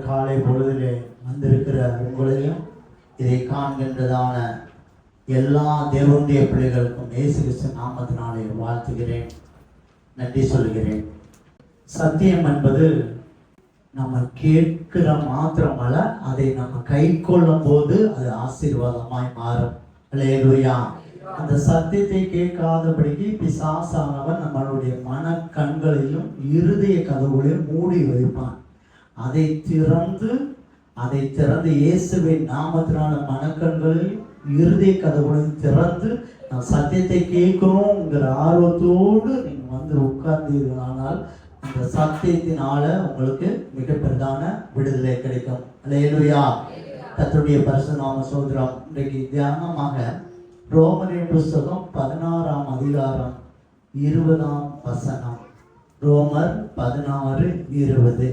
காலை பொழுதிலே வந்திருக்கிற உங்களையும் இதை காண்கின்றதான எல்லா தேவனுடைய பிள்ளைகளுக்கும் இயேசு கிறிஸ்து நாமத்தினாலே வாழ்த்துகிறேன், நன்றி சொல்கிறேன். சத்தியம் என்பது நம்ம கேட்கிற மாத்திரமல்ல, அதை நம்ம கை கொள்ளும் போது அது ஆசீர்வாதமாய் மாறும். அல்லேலூயா. அந்த சத்தியத்தை கேட்காதபடிக்கு பிசாசானவன் நம்மளுடைய மன கண்களையும் இருதய கதவுகளையும் மூடி வைப்பான். அதை திறந்து இயேசுவின் நாமத்தினால மனக்கண்களையும் இருதய கதவுகளையும் திறந்து நான் சத்தியத்தை கேட்கணுங்கிற ஆர்வத்தோடு நீங்க வந்து உட்கார்ந்தீர்களானால் அந்த சத்தியத்தினால உங்களுக்கு மிகப்பெரிதான விடுதலை கிடைக்கும். அல்லேலூயா. கர்த்தருடைய பரிசுத்த நாம ஸ்தோத்திரம். இன்றைக்கு தியானமாக ரோமரின் புஸ்தகம் 16ஆம் அதிகாரம் 20ஆம் வசனம். ரோமர் 16:20.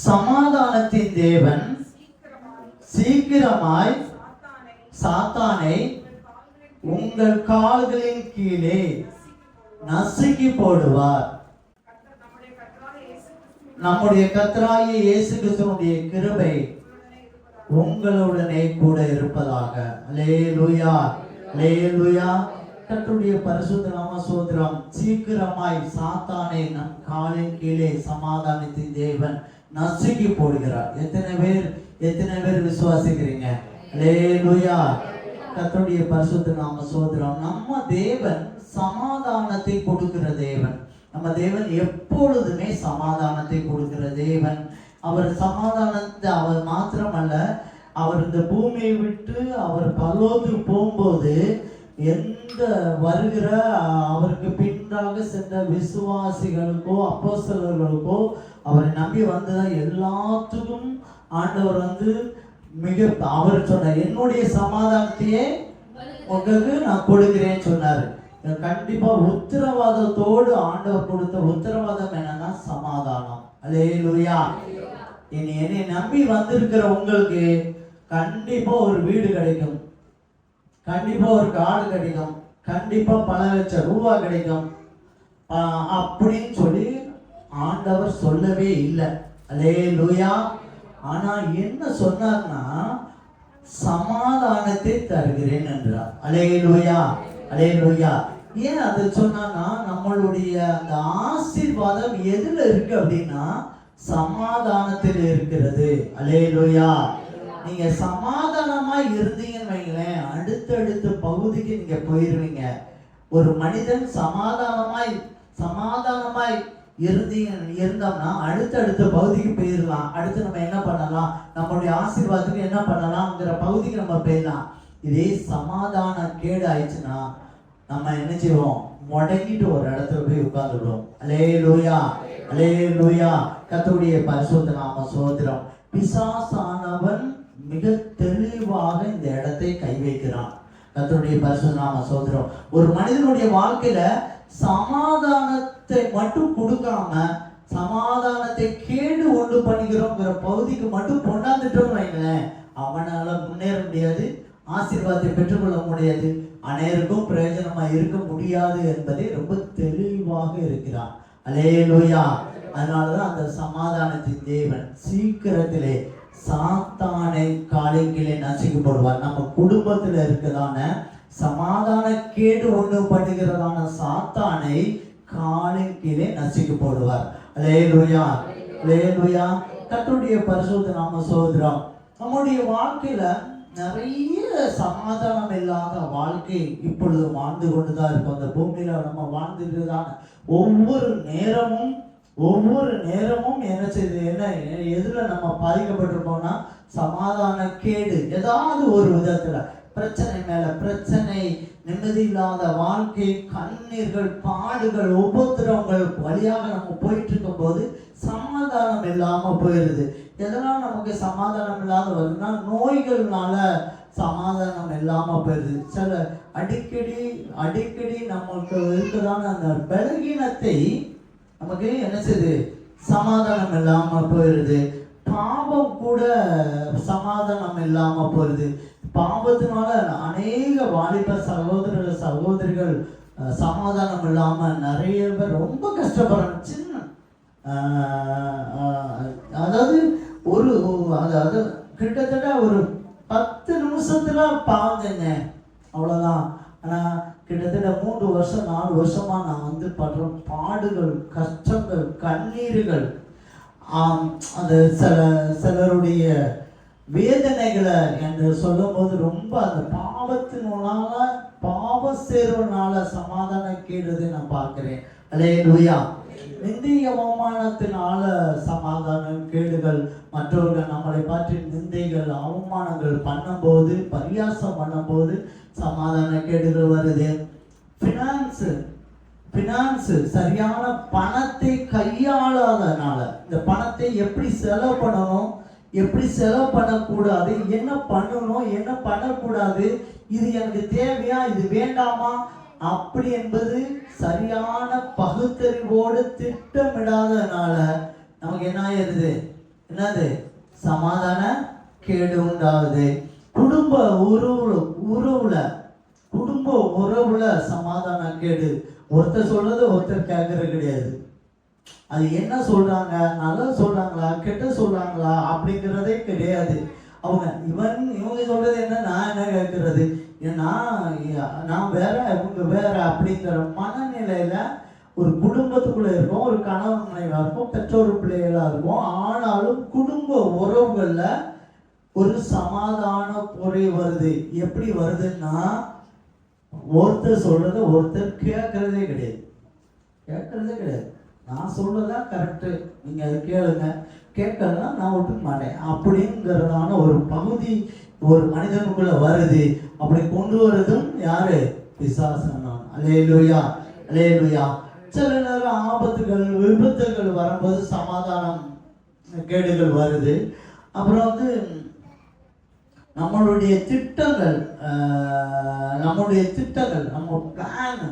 சமாதானத்தின் தேவன் சீக்கிரமாய் சாத்தானை உங்கள் கால்களின் கீழே நசுக்கி போடுவார். நம்முடைய கர்த்தராகிய இயேசு கிறிஸ்துவினுடைய கிருபை உங்களுடனே கூட இருப்பதாக. அல்லேலூயா, அல்லேலூயா. கர்த்தருடைய பரிசுத்த நாம ஸ்தோத்திரம். சீக்கிரமாய் சாத்தானை நம் காலின் கீழே சமாதானத்தின் தேவன் நசுக்கி போடுகிறார். எத்தனை பேர் விசுவாசிக்கிறீங்க? அல்லேலூயா. கர்த்தருடைய பரிசுத்த நாம ஸ்தோத்திரம். நம்ம தேவன் சமாதானத்தை கொடுக்கிற தேவன். நம்ம தேவன் எப்பொழுதுமே சமாதானத்தை கொடுக்கிற தேவன். அவர் சமாதானத்தை அவர் மாத்திரமல்ல, அவர் இந்த பூமியை விட்டு அவர் பரலோகத்துக்கு போகும்போது எந்த வருகிற அவருக்கு பின்னாக சென்ற விசுவாசிகளுக்கோ அப்போஸ்தலர்களுக்கோ அவரை நம்பி வந்த எல்லாத்துக்கும் ஆண்டவர் அவர் சொன்னார், என்னுடைய சமாதானத்தையே உங்களுக்கு நான் கொடுக்கிறேன்னு சொன்னார். கண்டிப்பா உத்தரவாதத்தோடு ஆண்டவர் கொடுத்த உத்தரவாதம் என்னன்னா சமாதானம். அல்லேலூயா. என்னை நம்பி வந்திருக்கிற உங்களுக்கு கண்டிப்பா ஒரு வீடு கிடைக்கும், கண்டிப்பா ஒரு காடு கிடைக்கும், கண்டிப்பா பல லட்சம் ரூபாய் கிடைக்கும் அப்படின்னு சொல்லி ஆண்டவர் சொல்லவே இல்லை. அல்லேலூயா. ஆனா என்ன சொன்னார்னா சமாதானத்தை தருகிறேன் என்றார். அல்லேலூயா, அல்லேலூயா. ஏன் அதை சொன்னா நம்மளுடைய அந்த ஆசீர்வாதம் எதுல இருக்கு அப்படின்னா சமாதானத்தில் இருக்கிறது. அல்லேலூயா. நீங்க சமாதானமா இருந்தீங்கன்னு வைங்களேன், அடுத்தடுத்த பகுதிக்கு நீங்க போயிருவீங்க. ஒரு மனிதன் சமாதானமாய் இருந்தோம்னா அடுத்தடுத்த பகுதிக்கு போயிடலாம். அடுத்து நம்ம என்ன பண்ணலாம், நம்மளுடைய ஆசீர்வாதத்துக்கு என்ன பண்ணலாம்ங்கிற பகுதிக்கு நம்ம போயிடலாம். இதே சமாதான கேடு ஆயிடுச்சுன்னா நம்ம என்ன செய்வோம், முடங்கிட்டு ஒரு இடத்துல போய் உட்கார்ந்துடுவோம். அல்லேலூயா, அல்லேலூயா. கர்த்தருடைய பரிசுத்த நாம ஸ்தோத்திரம். பிசாசானவன் மிக தெளிவாக இந்த இடத்தை கை வைக்கிறான். கர்த்தருடைய பரிசுத்த நாம ஸ்தோத்திரம். ஒரு மனிதனுடைய வாழ்க்கையில சமாதானத்தை மட்டும் கொடுக்காம சமாதானத்தை கேடு ஒன்று பண்ணிக்கிறோங்கிற பகுதிக்கு மட்டும் கொண்டாந்துட்டோம்னு வைங்களேன், அவனால முன்னேற முடியாது, ஆசீர்வாதத்தை பெற்றுக்கொள்ள முடியாது, அனைவருக்கும் பிரயோஜனமா இருக்க முடியாது என்பதை ரொம்ப தெளிவாக இருக்கிறான். அல்லேலூயா. அதனாலதான் அந்த சமாதானத்தின் தேவன் சீக்கிரத்திலே சாத்தானை காலின் கீழே நசுக்கப்படுவார். நம்ம குடும்பத்துல இருக்கிறதான சமாதான கேடு ஒன்று பண்ணுகிறதான சாத்தானை காலின் கீழே நசுக்கப்படுவார். அல்லேலூயா, அல்லேலூயா. கர்த்தருடைய பரிசுத்த நாம ஸ்தோத்திரம். நம்முடைய வாழ்க்கையில நிறைய சமாதானம் இல்லாத வாழ்க்கை இப்பொழுது வாழ்ந்து கொண்டுதான் இருக்கும். அந்த பூமியில நம்ம வாழ்ந்துட்டுதான் ஒவ்வொரு நேரமும் என்ன செய்யுது, என்ன எதுல நம்ம பாதிக்கப்பட்டிருக்கோம்னா சமாதான கேடு. ஏதாவது ஒரு விதத்துல பிரச்சனை மேல பிரச்சனை, நிம்மதி இல்லாத வாழ்க்கை, கண்ணீர்கள், பாடுகள், உபத்திரவங்கள் வழியாக நம்ம போயிட்டு இருக்கும் போது சமாதானம் இல்லாம போயிருது. எதனால் நமக்கு சமாதானம் இல்லாத வருதுன்னா நோய்கள்னால சமாதானம் இல்லாமல் போயிடுது. சில அடிக்கடி நமக்கு இருக்குதான அந்த பலகீனத்தை நமக்கு என்ன செய்யுது, சமாதானம் இல்லாமல் போயிடுது. பாவம் கூட சமாதானம் இல்லாமல் போயிடுது. பாவத்தினால அநேக வாலிப சகோதரிகள் சமாதானம் இல்லாமல் நிறைய பேர் ரொம்ப கஷ்டப்படுறாங்க. சின்ன அதாவது அதாவது கிட்டத்தட்ட ஒரு 10 நிமிஷத்துல பாவங்க, அவ்வளோதான். ஆனால் கிட்டத்தட்ட 3 வருஷம் 4 வருஷமா நான் படுற பாடுகள், கஷ்டங்கள், கண்ணீர்கள், அந்த சிலருடைய வேதனைகளை என்று சொல்லும் போது ரொம்ப அந்த பாவத்தினால பாவ சேர்வனால சமாதானம் கேடுறதை நான் பார்க்கிறேன். அல்லேலூயா. நிந்தைய அவமானத்தினால சமாதானம் கேடுகள், மற்றவர்கள் நம்மளை பற்றி நிந்தைகள் அவமானங்கள் பண்ணும்போது, பரியாசம் பண்ணும்போது சமாதான கேடுகள் வருது. பினான்ஸ் சரியான பணத்தை கையாளாதனால, இந்த பணத்தை எப்படி செலவு பண்ணணும், எப்படி செலவு பண்ணக்கூடாது, என்ன பண்ணணும், என்ன பண்ணக்கூடாது, இது எனக்கு தேவையா, இது வேண்டாமா அப்படி என்பது சரியான பகுத்தறிவோடு திட்டமிடாதனால நமக்கு என்ன ஆயிருது, என்னது, சமாதான கேடு உண்டாகுது. குடும்ப உறவுல சமாதான கேடு. ஒருத்தர் சொல்றது ஒருத்தர் கேட்கறது கிடையாது. அது என்ன சொல்றாங்க, நல்லது சொல்றாங்களா கெட்ட சொல்றாங்களா அப்படிங்கிறதே கிடையாது. இவங்க சொல்றது என்ன, நான் என்ன கேட்கறது, நான் வேற இவங்க வேற அப்படிங்கிற மனநிலையில ஒரு குடும்பத்துக்குள்ள இருக்கும். ஒரு கணவன் மனைவியா இருக்கும், பெற்றோர் பிள்ளைகளா இருக்கும். ஆனாலும் குடும்ப உறவுகள்ல ஒரு சமாதான குறை வருது. எப்படி வருதுன்னா, ஒருத்தர் சொல்றத ஒருத்தர் கேட்கறதே கிடையாது. நான் சொல்றதுதான் கரெக்டு, நீங்க அது கேளுங்க, கேட்கலன்னா நான் விட்டுக்க மாட்டேன் அப்படிங்கிறதான ஒரு பகுதி ஒரு மனிதனுக்குள்ள வருது. அப்படி கொண்டு வருதும் யாரு, பிசாசன். அல்லேலூயா, அல்லேலூயா. சில நேரம் ஆபத்துகள், விபத்துகள் வரும்போது சமாதானம் கேடுகள் வருது. அப்புறம் நம்மளுடைய திட்டங்கள், நம்ம பிளான்,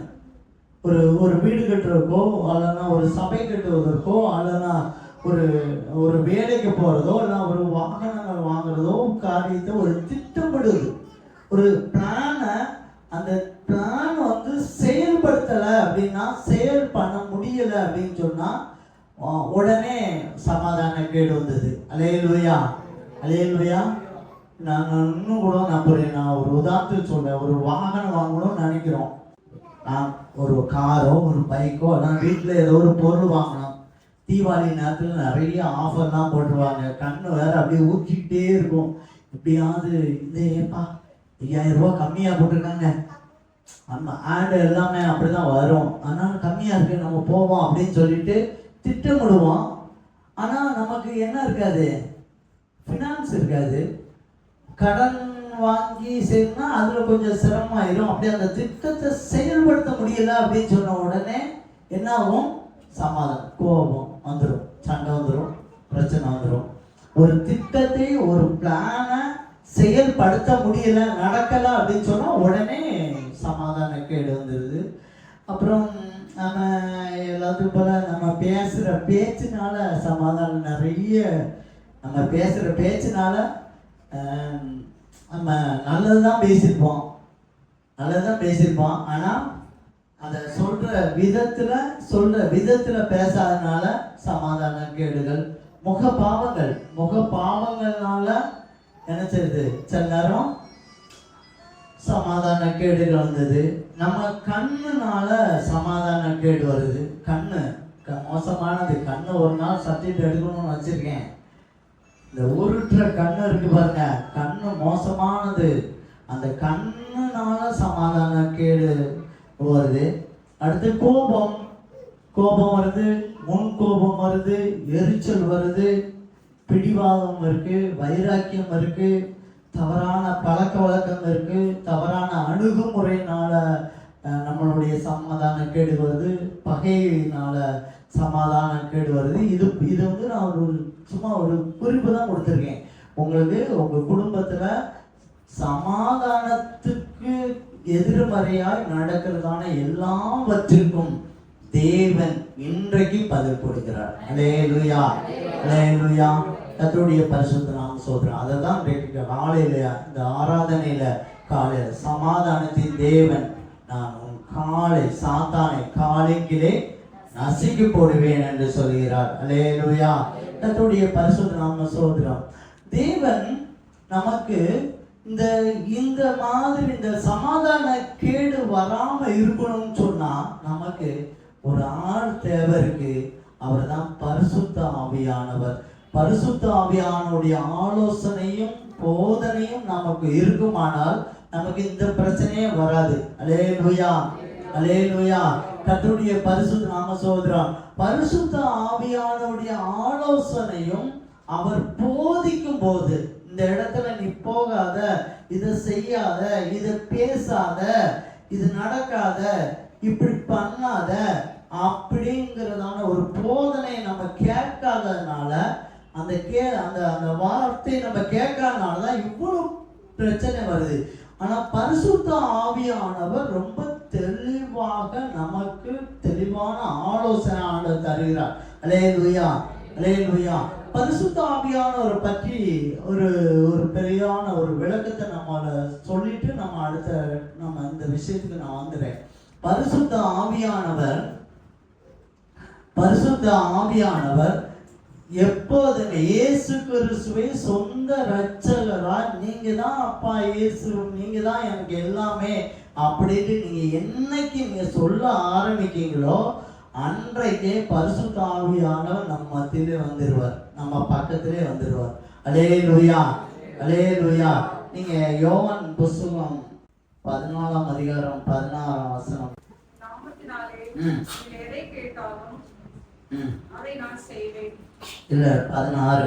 ஒரு வீடு கட்டுறதுக்கோ, அல்லனா ஒரு சபை கட்டுவதற்கோ, அல்லனா ஒரு வேலைக்கு போறதோ, இல்லை ஒரு வாகனங்கள் வாங்குறதோ, காரியத்தை ஒரு திட்டமிடுது, ஒரு பிளானை. அந்த பிளான் செயல்படுத்தலை அப்படின்னா, செயல் பண்ண முடியல அப்படின்னு சொன்னா உடனே சமாதான கேடு வந்தது. அல்லேலூயா, அல்லேலூயா. நாங்கள் இன்னும் கூட நம்புறேன். நான் ஒரு உதாரணத்துக்கு சொல்றேன். ஒரு வாகனம் வாங்கணும்னு நினைக்கிறோம். நான் ஒரு காரோ ஒரு பைக்கோ, நான் வீட்டில் ஏதோ ஒரு பொருள் வாங்கணும். தீபாவளி நேரத்தில் நிறைய ஆஃபர்லாம் போட்டுருவாங்க. கண்ணு வேற அப்படியே ஊற்றிக்கிட்டே இருக்கும். எப்படியாவது ஏப்பா 5000 ரூபா கம்மியாக போட்டிருக்காங்க, நம்ம ஆடு எல்லாமே அப்படிதான் வரும், ஆனால் கம்மியாக இருக்கு, நம்ம போவோம் அப்படின்னு சொல்லிட்டு திட்டமிடுவோம். ஆனால் நமக்கு என்ன இருக்காது, ஃபினான்ஸ் இருக்காது. கடன் வாங்கி செய்யணும்னா அதுல கொஞ்சம் சிரமமாயிரும். அப்படியே அந்த திட்டத்தை செயல்படுத்த முடியல அப்படின்னு சொன்ன உடனே என்ன ஆகும், சமாதானம், கோபம் வந்துடும், சண்டை வந்துடும், பிரச்சனை வந்துடும். ஒரு திட்டத்தை, ஒரு பிளானை செயல்படுத்த முடியல, நடக்கல அப்படின்னு சொன்னா உடனே சமாதான கேடு வந்துடுது. அப்புறம் நம்ம எல்லாத்துக்கும் போல நம்ம பேசுற பேச்சினால சமாதானம் நிறைய, நம்ம பேசுற பேச்சினால நம்ம நல்லதுதான் பேசியிருப்போம், ஆனால் அதை சொல்ற விதத்துல பேசாதனால சமாதான கேடுகள். முகபாவங்கள்னால என்ன செய்யுது, சில நேரம் சமாதான கேடுகள் வந்தது. நம்ம கண்ணுனால சமாதான கேடு வருது. கண்ணு மோசமானது. கண்ணு ஒரு நாள் சத்தியத்தை எடுக்கணும்னு வச்சிருக்கேன். இந்த உருட்டுற கண்ணு இருக்கு பாருங்க, கண்ணு மோசமானது. அந்த கண்ணுனால சமாதான கேடு வருது. அடுத்து கோபம் வருது, முன் கோபம் வருது, எரிச்சல் வருது, பிடிவாதம் இருக்கு, வைராக்கியம் இருக்கு, தவறான பழக்க வழக்கம் இருக்கு, தவறான அணுகுமுறையினால நம்மளுடைய சமாதான கேடு வருது, பகையினால சமாதான கேடு வருது. இது இது வந்து நான் சும்மா ஒரு குறிப்பு தான் கொடுத்துருக்கேன் உங்களுக்கு. உங்க குடும்பத்துல சமாதானத்துக்கு எதிர்மறையாய் நடக்கிறதான எல்லாவற்றிற்கும் தேவன் இன்றைக்கு பதில் கொடுக்கிறார். அல்லேலூயா, அல்லேலூயா. கர்த்தருடைய பரிசுத்த நாமம் சோதரம். அதை தான் காலையில இந்த ஆராதனையில காலையில சமாதானத்தின் தேவன், நான் உன் காலை சாத்தானை காலைக்கிலே நசுக்கி போடுவேன் என்று சொல்கிறார். அல்லேலூயா. கர்த்தருடைய பரிசுத்த நாமம் சோதரம். தேவன் நமக்கு இந்த மாதிரி இந்த சமாதான கேடு வராம இருக்கணும்னு சொன்னா நமக்கு ஒரு ஆள் தேவை இருக்கு. அவர் தான் பரிசுத்த ஆவியானவர். பரிசுத்த ஆவியானுடைய ஆலோசனையும் போதனையும் நமக்கு இருக்குமானால் நமக்கு இந்த பிரச்சனையே வராது. அல்லேலூயா, அல்லேலூயா. கர்த்தருடைய பரிசுத்த நாம சோதரம். பரிசுத்த ஆவியானுடைய ஆலோசனையும் அவர் போதிக்கும் போது, இந்த இடத்துல நீ போகாத, இதை செய்யாத, இதை பேசாத, இது நடக்காத, இப்படி பண்ணாத அப்படிங்கிறதான ஒரு போதனையை நம்ம கேட்காததுனால, அந்த வார்த்தையை நம்ம கேட்காதனால தான் இவ்வளவு பிரச்சனை வருது. ஆனா பரிசுத்த ஆவியானவர் ரொம்ப தெளிவாக நமக்கு தெளிவான ஆலோசனை தருகிறார். அல்லேலூயா, அல்லேலூயா. பரிசுத்த ஆவியானவரை பற்றி ஒரு பெரியான ஒரு விளக்கத்தை நம்ம சொல்லிட்டு நம்ம இந்த விஷயத்துக்கு நான் வந்துடுறேன். பரிசுத்த ஆவியானவர் எப்போதுமே இயேசு கிறிஸ்துவை சொந்த இரட்சகரா, நீங்க தான் அப்பா இயேசு, நீங்க தான் எனக்கு எல்லாமே அப்படின்னு நீங்க என்னைக்கு நீங்க சொல்ல ஆரம்பிக்கீங்களோ அன்றைக்கே பரிசுத்த ஆவியானவர் நம்ம மத்தியிலே வந்துடுவார், நம்ம பக்கத்திலே வந்துடுவார். அல்லேலூயா, அல்லேலூயா. நீங்க யோவான் புஸ்தகம் 14ஆம் அதிகாரம் 16ஆம் வசனம். இல்ல 14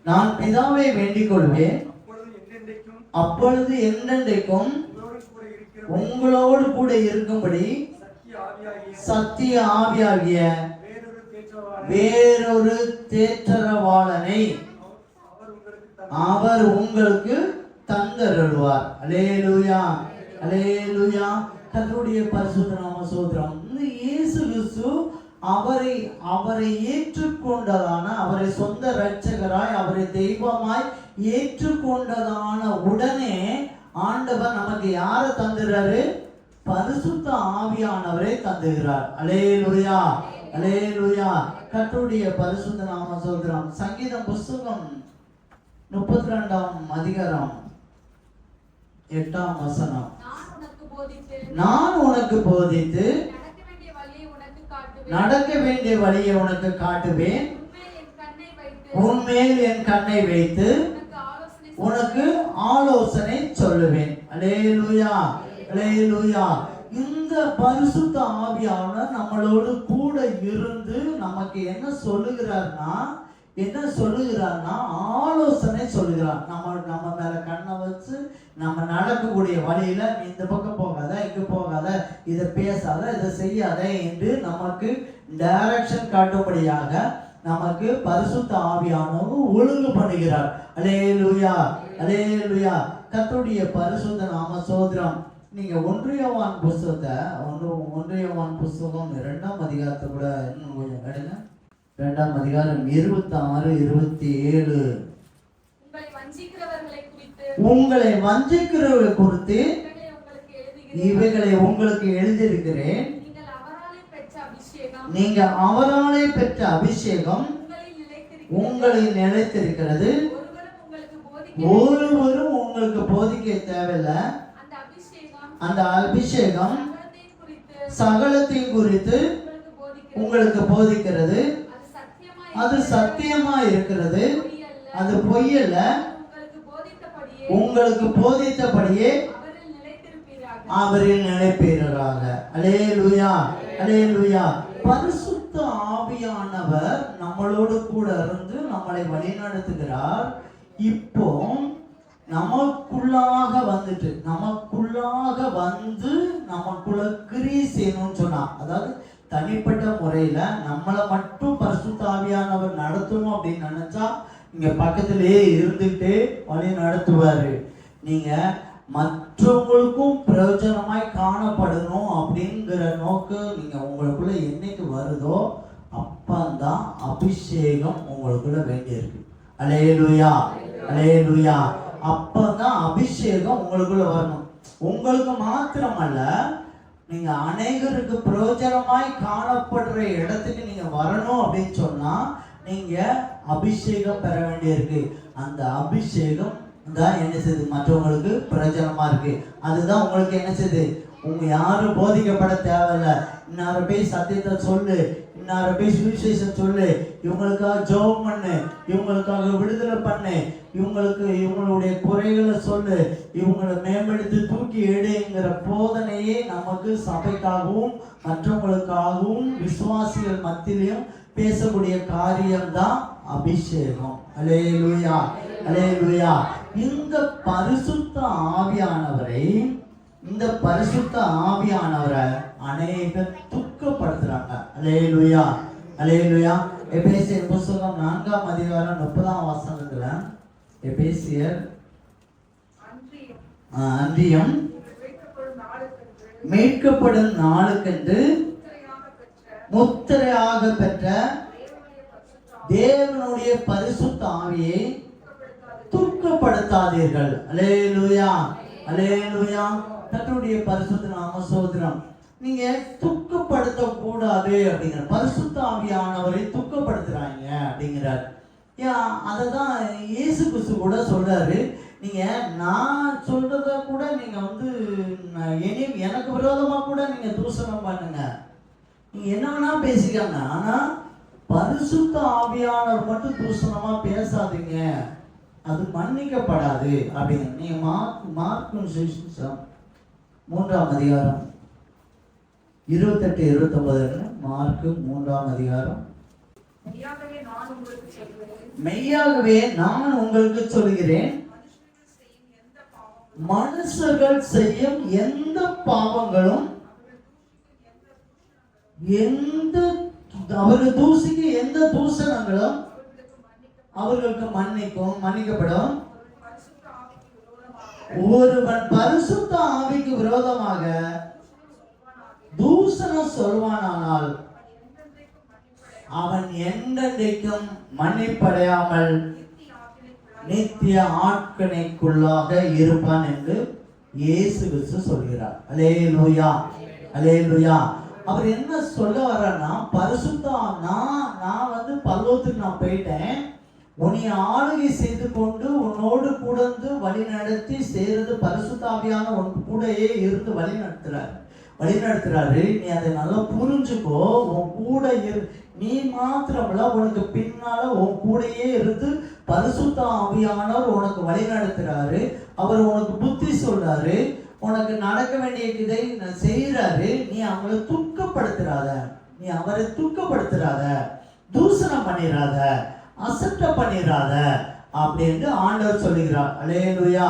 நான் பிதாவை வேண்டிக் கொள்வேன், அப்பொழுது என்றென்றைக்கும் உங்களோடு கூட இருக்கும்படி சத்திய ஆவியாகிய வேறொரு தேற்றரவாளனை அவர் உங்களுக்கு தந்தருள்வார். அல்லேலூயா, அல்லேலூயா. கர்த்தருடைய பரிசுத்த நாம சோதரம். இயேசு கிறிஸ்து அவரை ஏற்றுக்கொண்டதான, அவரை சொந்த இரட்சகராய், அவரை தெய்வமாய் ஏற்றுக்கொண்டதான உடனே ஆண்டவர் நமக்கு யாரை தந்துறாரு? பரிசுத்த ஆவியானவரை தந்துகிறார். அல்லேலூயா, அல்லேலூயா. கர்த்தருடைய பரிசுத்த நாம சோதரம். சங்கீதம் புஸ்தகம் 32ஆம் அதிகாரம் 8ஆம் வசனம். நான் உனக்கு போதித்து நடக்க வேண்டிய வழியை உனக்கு காட்டுவேன், உன்மேல் என் கண்ணை வைத்து உனக்கு ஆலோசனை சொல்லுவேன். அல்லேலூயா, அல்லேலூயா. இந்த பரிசுத்த ஆவியானவர் நம்மளோடு கூட இருந்து நமக்கு என்ன சொல்லுகிறார்னா ஆலோசனை சொல்லுகிறார். நம்ம மேல கண்ணை வச்சு நம்ம நடக்கக்கூடிய வழியில இந்த பக்கம் போகாத, இங்க போகாத, இதை பேசாத, இதை செய்யாத என்று நமக்கு டைரக்ஷன் காட்டும்படியாக நமக்கு பரிசுத்த ஆவியானவர் ஒழுங்கு பண்ணுகிறார். அல்லேலூயா, அல்லேலூயா. கர்த்தருடைய பரிசுத்த நாம சோதரம். நீங்க 1 யோவான் புஸ்தகத்தை 1 யோவான் புஸ்தகம் 2ஆம் அதிகாரத்தை கூட இன்னும் கொஞ்சம் எடுங்க. 2ஆம் அதிகாரம் 26, 27. உங்களை வஞ்சிக்கிறவர்களை குறித்து இவைகளை உங்களுக்கு எழுதியிருக்கிறேன். நீங்க அவராலே பெற்ற அபிஷேகம் உங்களில் நிலைத்திருக்கிறது. ஒருவரும் உங்களுக்கு போதிக்க தேவையில்லை. அந்த அபிஷேகம் சகலத்தையும் குறித்து உங்களுக்கு போதிக்கிறது. அது சத்தியமா இருக்கிறது, அது பொய்யல்ல. உங்களுக்கு போதித்தபடியே அவரில் நிலைப்பீராக. அல்லேலூயா, அல்லேலூயா. பரிசுத்த ஆவியானவர் நம்மளோடு கூட இருந்து நம்மளை வழிநடத்துகிறார். இப்போ நமக்குள்ளாக வந்துட்டு நமக்குள்ளாக வந்து நமக்குள்ள கிரியை செய்யணும்னு சொன்னா, அதாவது தனிப்பட்ட முறையில நம்மளை மட்டும் பரிசுத்த ஆவியானவர் நடத்தணும் அப்படின்னு நினைச்சா இங்க பக்கத்திலேயே இருந்துட்டு வழி நடத்துவாரு. நீங்க மற்றவங்களுக்கும் பிரயோஜனமாய் காணப்படணும் அப்படிங்கிற நோக்கம் நீங்க உங்களுக்குள்ள என்னைக்கு வருதோ அப்பந்தான் அபிஷேகம் உங்களுக்குள்ள வேண்டியிருக்கு. அல்லேலூயா, அல்லேலூயா. அப்பதான் அபிஷேகம் உங்களுக்குள்ள வரணும். உங்களுக்கு மாத்திரமல்ல, நீங்க அநேகருக்கு பிரயோஜனமாய் காணப்படுற இடத்துக்கு நீங்க வரணும் அப்படின்னு சொன்னா நீங்க அபிஷேகம் பெற வேண்டியிருக்கு. அந்த அபிஷேகம் தான் என்ன செய்யுது, மற்றவங்களுக்கு பிரயோஜனமா இருக்கு. அதுதான் உங்களுக்கு என்ன செய்யுது, உங்க யாரும் போதிக்கப்பட தேவையில்லை. இன்னார போய் சத்தியத்தை சொல்லு, இன்னார போய் சுவிசேஷம் சொல்லு, இவங்களுக்காக ஜெபம் பண்ணு, இவங்களுக்காக விடுதலை பண்ணு, இவங்களுடைய குறைகளை சொல்லு, இவங்களை மேம்படுத்தி தூக்கி எடுங்கிற போதனையே நமக்கு சபைக்காகவும் மற்றவங்களுக்காகவும் விசுவாசிகள் மத்தியிலும் பேசக்கூடிய காரியம்தான் அபிஷேகம். அல்லேலூயா, அல்லேலூயா. இந்த பரிசுத்த ஆவியானவரை அநேகர் துக்கப்படுத்துறாங்க. அல்லேலூயா, அல்லேலூயா. எபேசியர் புத்தகம் 4ஆம் அதிகாரம் 30ஆம் வசனத்துல எபேசியர் அன்றியும் மீட்கப்படும் நாளுக்கென்று முத்திரையாக பெற்ற தேவனுடைய பரிசுத்த ஆவியை துக்கப்படுத்தாதீர்கள். அல்லேலூயா, அல்லேலூயா. கர்த்தருடைய பரிசுத்த நாம ஸ்தோத்திரம். நீங்க துக்கப்படுத்த கூடாது அப்படிங்கிற, பரிசுத்த ஆவியானவரை துக்கப்படுத்துறாங்க அப்படிங்கிறார். அததான் இயேசு கிறிஸ்து கூட சொல்றாரு, நீங்க நான் சொல்றத கூட நீங்க எனக்கு விரோதமா கூட நீங்க தூஷணம் பண்ணுங்க, நீங்க என்ன வேணா பேசிக்காங்க, ஆனா பரிசுத்த ஆவியானவர் மட்டும் தூஷணமா பேசாதீங்க, அது மன்னிக்கப்படாது அப்படிங்க. நீங்க மார்க்கு 3ஆம் அதிகாரம் 28-29 மார்க்கு 3ஆம் அதிகாரம். மெய்யாகவே நான் உங்களுக்கு சொல்கிறேன், மனுஷர்கள் செய்யும் எந்த பாவங்களும் அவர்கள் தூசிக்கு எந்த தூஷணங்களும் அவர்களுக்கு மன்னிக்கப்படும். ஒருவன் பரிசுத்த ஆவிக்கு விரோதமாக தூஷணம் சொல்வானானால் அவன் என்றென்றைக்கும் மன்னிப்படையாமல் நித்திய ஆட்கணைக்குள்ளாக இருப்பான் என்று இயேசு கிறிஸ்து சொல்கிறார். அல்லேலூயா, அல்லேலூயா. அவர் என்ன சொல்ல வர்றாருன்னா, நான் பரலோகத்துக்கு நான் போயிட்டேன், உன்னை ஆளுகை செய்து கொண்டு உன்னோடு கூட வழி நடத்தி செய்யறது பரிசுத்த ஆவியான உன் கூடையே இருந்து வழி நடத்துறாரு. நீ அதை நல்லா புரிஞ்சுக்கோ. உன் கூட நீ மாத்திரமல்ல, உனக்கு பின்னால உன் கூடையே இருந்து பரிசுத்த ஆவியானவர் உனக்கு வழி நடத்துறாரு. அவர் உனக்கு புத்தி சொல்றாரு, உனக்கு நடக்க வேண்டிய இதை செய்யறாரு. நீ அவரை துக்கப்படுத்துறாத, தூஷணம் பண்ணிடாத, அசட்டை பண்ணிடாத அப்படின்னு ஆண்டவர் சொல்லுகிறார். அல்லேலூயா.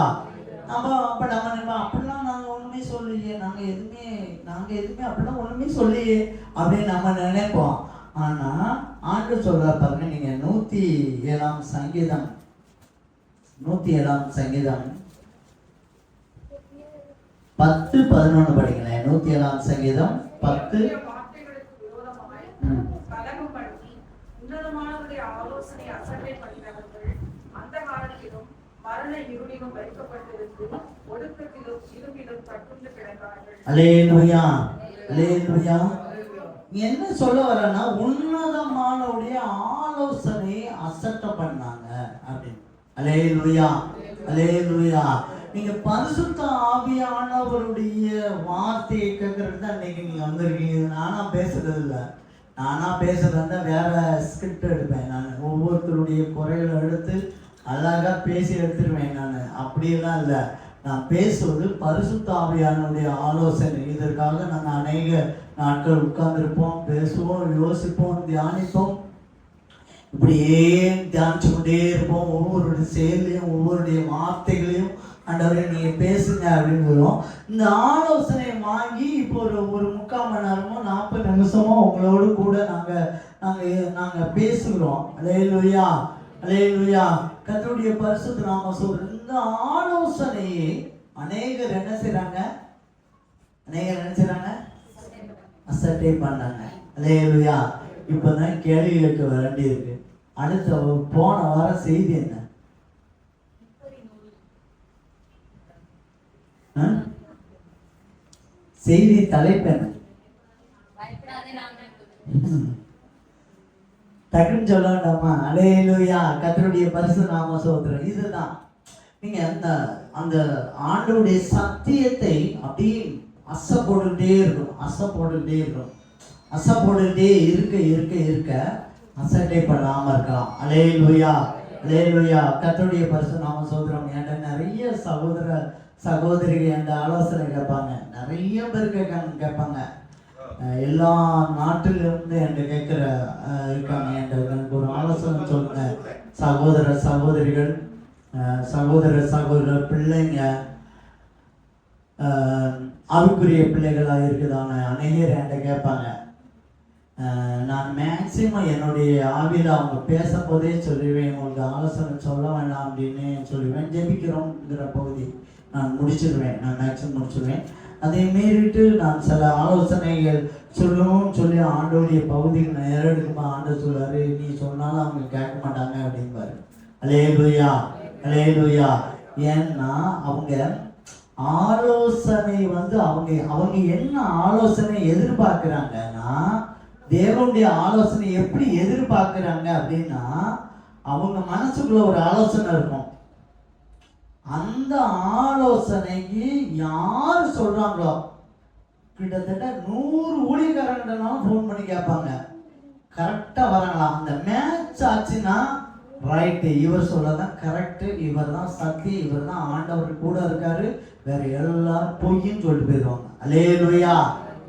நம்ம அப்படிலாம் நாங்க ஒண்ணுமே சொல்லியே, நாங்க எதுவுமே அப்படிலாம் ஒண்ணுமே சொல்லியே அப்படின்னு நம்ம நினைப்போம். ஆனா ஆண்டவர் சொல்றார் பாருங்க, நீங்க 107ஆம் சங்கீதம் 10-11 படிங்களேன். 107ஆம் சங்கீதம் 10. அல்லேலூயா, அல்லேலூயா. என்ன சொல்ல வரேன்னா, உன்னதமானவருடைய ஆலோசனை அசட்டை பண்ணாங்க அப்படின்னு. அல்லேலூயா, அல்லேலூயா. நீங்க பரிசுத்த ஆவியானவருடைய வார்த்தையை கேட்கறது தான் இன்னைக்கு நீங்க வந்திருக்கீங்க. நானா பேசுறது வேற ஸ்கிரிப்ட் எடுப்பேன் நான். ஒவ்வொருத்தருடைய குறைகளை எடுத்து அழகா பேசி எடுத்துருவேன் நான். அப்படியெல்லாம் இல்லை. நான் பேசுவது பரிசுத்த ஆவியானவருடைய ஆலோசனை. இதற்காக நாங்கள் அநேக நாட்கள் உட்கார்ந்துருப்போம், பேசுவோம், யோசிப்போம், தியானிப்போம். இப்படியே தியானிச்சு கொண்டே இருப்போம். ஒவ்வொருடைய செயலையும் ஒவ்வொருடைய வார்த்தைகளையும் ஆண்டவரே நீங்க பேசுங்க அப்படின்னு சொல்லுவோம். இந்த ஆலோசனையை வாங்கி இப்போ ஒரு 3/4 மணி நேரமோ 40 நிமிஷமோ உங்களோடு கூட நாங்க பேசுகிறோம். அல்லேலூயா, அல்லேலூயா. கர்த்தருடைய பரிசுத்த நாம சொல்ற இந்த ஆலோசனையை அநேகர் என்ன செய்றாங்க? அசட்டை பண்ணாங்க. அல்லேலூயா. இப்பதான் கேள்வி கேட்க வேண்டி இருக்கு. அடுத்த போன வாரம் செய்தி என்ன? செய்தி தலைப்பு என்ன? டக்குன்னு சொல்ல வேண்டாமா? அல்லேலூயா. கர்த்தருடைய பரிசுத்த நாம ஸ்தோத்திரம். இதுதான் நீங்க அந்த ஆண்டவருடைய சத்தியத்தை அப்படியே அசை போட்டுக்கிட்டே இருக்க அசட்டை பண்ணாம இருக்கலாம். அல்லேலூயா, அல்லேலூயா. கர்த்தருடைய பரிசுத்த நாம ஸ்தோத்திரம். என்கிட்ட நிறைய சகோதரிகள் என்கிட்ட ஆலோசனை கேட்பாங்க. நிறைய பேர் கேட்பாங்க. எல்லா நாட்டிலிருந்து என்கிட்ட கேட்கிற இருக்காங்க. எனக்கு ஒரு ஆலோசனை சொல்லுங்க. சகோதரிகள், சகோதரர் பிள்ளைங்க, ஆவிக்குரிய பிள்ளைகளாக இருக்குதான அநேகர் என்கிட்ட கேட்பாங்க. நான் மேக்சிமம் என்னுடைய ஆவியில் அவங்க பேசும்போதே சொல்லுவேன், உங்களுக்கு ஆலோசனை சொல்ல வேண்டாம் அப்படின்னு சொல்லுவேன். ஜெபிக்கிறோங்கிற பகுதி நான் மேக்சிமம் முடிச்சிடுவேன். அதை மீறிட்டு நான் சில ஆலோசனைகள் சொல்லி ஆண்டோடைய பகுதிக்கு நேரடிக்குமா ஆண்டவர் சொல்றாரு, நீ சொன்னாலும் அவங்க கேட்க மாட்டாங்க அப்படின்பாரு. அல்லேலூயா, அல்லேலூயா. ஏன்னா அவங்க ஆலோசனை அவங்க என்ன ஆலோசனை எதிர்பார்க்கிறாங்கன்னா, தேவனுடைய ஆலோசனை எப்படி எதிர்பார்க்கிறாங்க அப்படின்னா, அவங்க மனசுக்குள்ள ஒரு ஆலோசனை இருக்கும். அந்த ஆலோசனைக்கு யார் சொல்றாங்களோ கிட்டத்தட்ட 100 ஊழியக்காரங்கனாலும் ஃபோன் பண்ணி கேட்பாங்க, கரெக்டா வராங்களா? அந்த மேட்ச் ஆச்சுன்னா ரைட்டு, இவர் சொல்லதான் கரெக்டு, இவர் தான் சத்தி, இவர் தான் ஆண்டவர் கூட இருக்காரு, வேற எல்லாரும் பொய்ன்னு சொல்லிட்டு போயிடுவாங்க. அல்லேலூயா,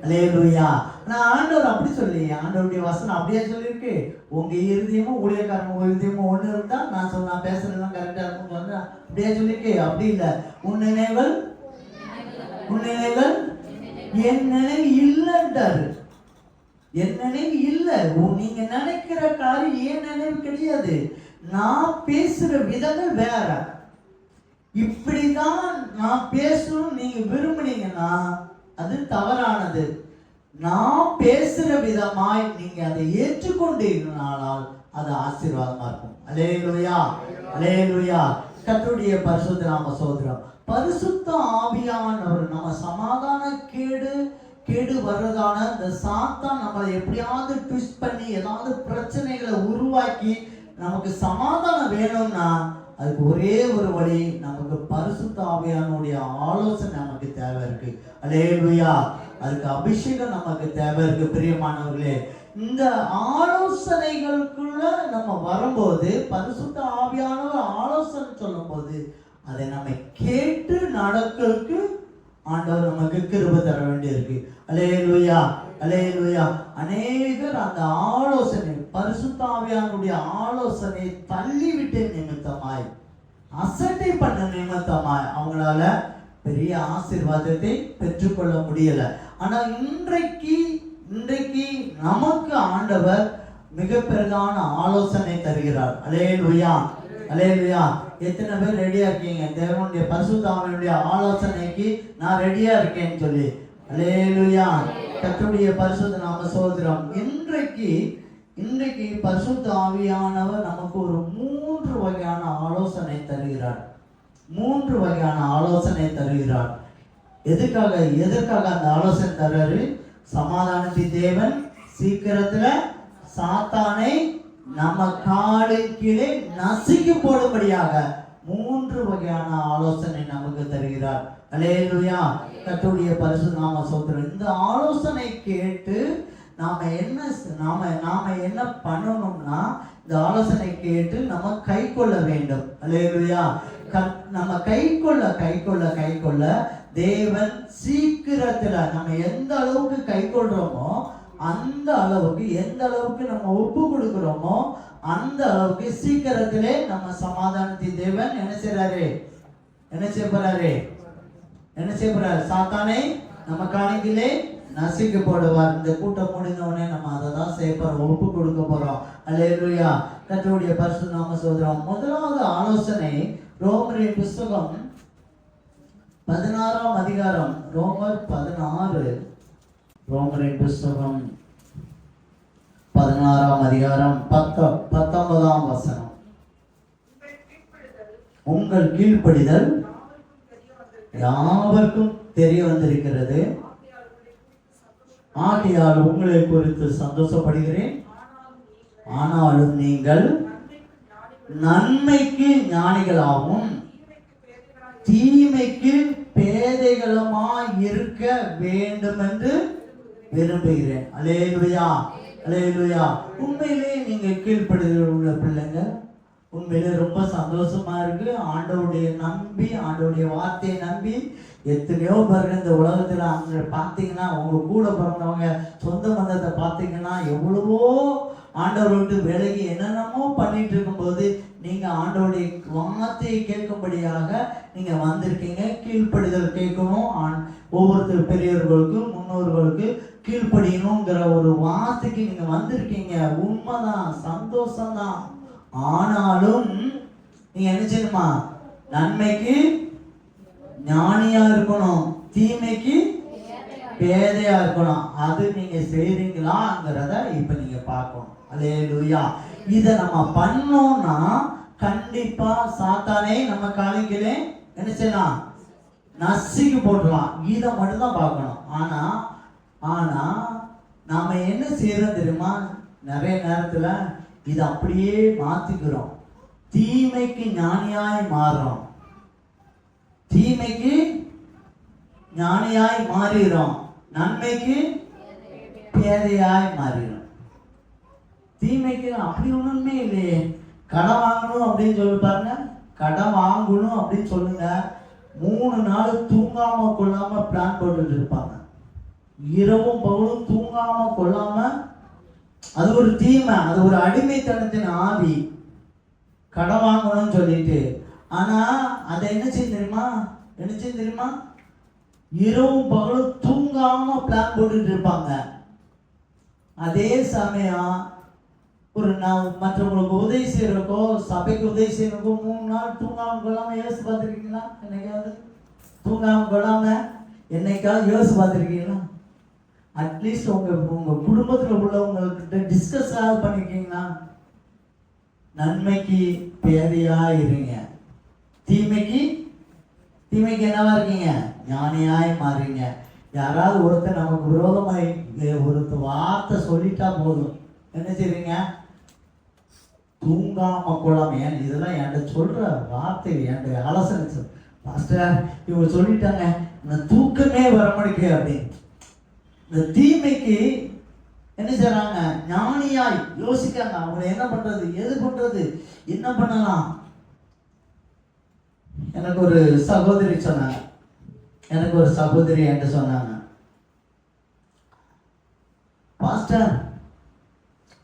அல்லேலூயா. நான் ஆண்டவர் அப்படி சொல்லி, ஆண்டவருடைய வசனம் அப்படியே சொல்லியிருக்கு. உங்க இருதயமும் ஊழியக்காரங்க இருதயமும் ஒண்ணு இருந்தா நான் பேசுறதுதான் கரெக்டா இருக்கும்னு சொன்னா அப்படியே சொல்லியிருக்கு. அப்படி இல்லை. உன் நினைவுகள் என் நினைவு இல்லைன்றாரு. என் நினைவு இல்லை. நீங்க நினைக்கிற காரியம் என் நினைவு கிடையாது. நான் பேசுற விதங்கள் வேற. இப்படிதான் நான் பேசணும் நீங்க விரும்புனீங்கன்னா அது தவறானது. நான் பேசுற விதமாய் நீங்க அதை ஏற்றுக்கொண்டீங்கனால் அது ஆசீர்வாதமா இருக்கும். அல்லேலூயா, அல்லேலூயா. கர்த்தருடைய பரிசுத்த நாம ஸ்தோத்திரம். பரிசுத்த ஆவியானவர் நம்ம சமாதான கேடு வர்றதான இந்த சாத்தான் நம்மளை எப்படியாவது ட்விஸ்ட் பண்ணி ஏதாவது பிரச்சனைகளை உருவாக்கி நமக்கு சமாதானம் வேணும்னா அதுக்கு ஒரே ஒரு வழி, நமக்கு பரிசுத்த ஆவியானுடைய ஆலோசனை நமக்கு தேவை இருக்கு. அல்லேலூயா. அதுக்கு அபிஷேகம் நமக்கு தேவை இருக்கு. பிரியமானவர்களே, இந்த ஆலோசனைகளுக்குள்ள நம்ம வரும்போது, பரிசுத்த ஆவியானவர் ஆலோசனை சொல்லும் போது அதை நம்ம கேட்டு நடக்கிறதுக்கு ஆண்டவர் நமக்கு கிருபை தர வேண்டியிருக்கு. அல்லேலூயா, அல்லேலூயா. அநேகர் அந்த ஆலோசனை, பரிசுத்த ஆவியானுடைய ஆலோசனை தள்ளிவிட்ட நிமித்தமாய், அசட்டை பண்ண நிமித்தமாய் அவங்களால பெரிய ஆசீர்வாதத்தை பெற்றுக்கொள்ள முடியல. ஆனா இன்றைக்கு நமக்கு ஆண்டவர் மிக பெரிதான ஆலோசனை தருகிறார். அல்லேலூயா, அல்லேலூயா. எத்தனை பேர் ரெடியா இருக்கீங்க? தேவனுடைய பரிசுத்த ஆவியானுடைய ஆலோசனைக்கு நான் ரெடியா இருக்கேன்னு சொல்லி. அல்லேலூயா. கர்த்தருடைய பரிசுத்த நாம ஸ்தோத்திரம். இன்றைக்கு பரிசுத்த ஆவியானவர் நமக்கு ஒரு 3 வகையான ஆலோசனை தருகிறார். 3 வகையான ஆலோசனை தருகிறார். எதற்காக அந்த ஆலோசனை தர்றாரு? சமாதானத்தின் தேவன் சீக்கிரத்துல சாத்தானை நம்ம காலின் கீழே நசுக்கி போடும்படியாக 3 வகையான ஆலோசனை நமக்கு தருகிறார். அல்லேலூயா. கர்த்தருடைய பரிசுத்த நாம ஸ்தோத்திரம். இந்த ஆலோசனை கேட்டு நாம என்ன பண்ணணும்னா, இந்த ஆலோசனை கேட்டு நம்ம கை கொள்ள வேண்டும். அல்லேலூயா. நம்ம கை கொள்ள தேவன் சீக்கிரத்துல நம்ம எந்த அளவுக்கு கை கொள்றோமோ அந்த அளவுக்கு, எந்த அளவுக்கு நம்ம ஒப்பு கொடுக்கிறோமோ அந்த அளவுக்கு சீக்கிரத்திலே நம்ம சமாதானத்தின் தேவன் என்ன செய்யறாரு, என்ன செய்ய போறாரு, சாத்தானை நம்ம காணிக்கிலே நசுக்கி போடுவார். இந்த கூட்டம் முடிந்தவனே நம்ம அதை தான் செய்ய போறோம், ஒப்பு கொடுக்க போறோம். அல்லேலூயா. கர்த்தருடைய பரிசுத்த நாம சோதரம். முதலாவது ஆலோசனை ரோமரின் புஸ்தகம் 16ஆம் அதிகாரம், ரோமர் 16, ரோமரின் புஸ்தகம் 16ஆம் அதிகாரம் 19ஆம் வசனம். உங்கள் கீழ்ப்படிதல் யாவருக்கும் தெரிய வந்திருக்கிறது, ஆகையால் உங்களை குறித்து சந்தோஷப்படுகிறேன். ஆனாலும் நீங்கள் நன்மைக்கு ஞானிகளாகவும் தீமைக்கு பேதைகளுமாய் இருக்க வேண்டும் என்று விரும்புகிறேன். அல்லேலூயா, அல்லேலூயா. உண்மையிலே நீங்க கீழ்ப்படுதல் உள்ள பிள்ளைங்க, உண்மையிலே ரொம்ப சந்தோஷமா இருக்கு. ஆண்டவருடைய நம்பி, ஆண்டவருடைய வார்த்தையை நம்பி எத்தனையோ பேர் இந்த உலகத்துல அங்க பார்த்தீங்கன்னா, உங்க கூட பிறந்தவங்க சொந்த பந்தத்தை பார்த்தீங்கன்னா எவ்வளவோ ஆண்டவர் விட்டு விலகி என்னென்னமோ பண்ணிட்டு இருக்கும்போது நீங்க ஆண்டவருடைய வார்த்தையை கேட்கும்படியாக நீங்க வந்திருக்கீங்க. கீழ்ப்படிதல் கேட்கணும், ஒவ்வொருத்தர் பெரியவர்களுக்கு முன்னோர்களுக்கு கீழ்ப்படியணுங்கிற ஒரு வார்த்தைக்கு நீங்க வந்திருக்கீங்க. உண்மைதான், சந்தோஷம்தான். ஆனாலும் நீங்க என்ன செய்யணுமா, நன்மைக்கு ஞானியா இருக்கணும், தீமைக்கு பேதையா இருக்கணும். அது நீங்க செய்றீங்களாங்கிறத இப்ப நீங்க பார்க்கணும். அல்லேலூயா. இத நம்ம பண்ணோம்னா கண்டிப்பா சாத்தானே நம்ம காலிகளே என்ன செய்யலாம், நசுக்கி போட்டுலாம். இதை மட்டும் தான் பார்க்கணும். ஆனா நாம என்ன செய்யறோம் தெரியுமா, நிறைய நேரத்துல இதை அப்படியே மாத்திக்கிறோம். தீமைக்கு ஞானியாய் மாறுறோம், தீமைக்கு ஞானியாய் மாறிடும், நன்மைக்கு பேதையாய் மாறிடும். தீமைக்கு அப்படி ஒண்ணுமே இல்லையே. கடன் வாங்கணும் அப்படின்னு சொல்லி பாருங்க, கடன் வாங்கணும் அப்படின்னு சொல்லுங்க, 3 நாள் தூங்காம கொள்ளாம பிளான் போட்டுட்டு இருப்பாங்க. இரவும் பகலும் தூங்காம கொள்ளாம. அது ஒரு தீமை, அது ஒரு அடிமைத்தனத்தின் ஆவி, கடன் வாங்கணும்னு சொல்லிட்டு. ஆனா அதை என்ன செய்ய தெரியுமா, இரவும் பகலும் தூங்காம பிளான் போட்டுட்டு இருப்பாங்க. அதே சமயம் ஒரு மற்றவங்களுக்கு உதவி செய்யறக்கோ, சபைக்கு உதவி செய்யறக்கோ 3 நாள் தூங்காம கொள்ளாம யோசிச்சு பார்த்துருக்கீங்களா? என்னைக்காவது தூங்காம கொள்ளாம என்னைக்காவது யோசிச்சு பார்த்துருக்கீங்களா? அட்லீஸ்ட் உங்க குடும்பத்துல உள்ளவங்ககிட்ட டிஸ்கஸ் பண்ணிருக்கீங்களா? நன்மைக்கு பேதையா இருங்க, தீமைக்கு என்னவா இருக்கீங்க, ஞானியாய் மாறுங்க. யாராவது ஒருத்தர் நமக்கு விரோதமாய் ஒருத்தர் வார்த்தை சொல்லிட்டா போதும், என்ன செய்றீங்க, தூங்காம கொள்ளாம. இதெல்லாம் என்கிட்ட சொல்ற வார்த்தை, என்கிட்ட ஆலோசனை, பாஸ்டர் இவங்க சொல்லிட்டாங்க, நான் தூக்கமே வர மாட்டேங்குது அப்படின்னு. இந்த தீமைக்கு என்ன செய்றாங்க, ஞானியாய் யோசிக்காங்க. அவங்க என்ன பண்றது, எது பண்றது, என்ன பண்ணலாம். எனக்கு ஒரு சகோதரி சொன்னாங்க, என்கிட்ட சொன்னாங்க, பாஸ்டர்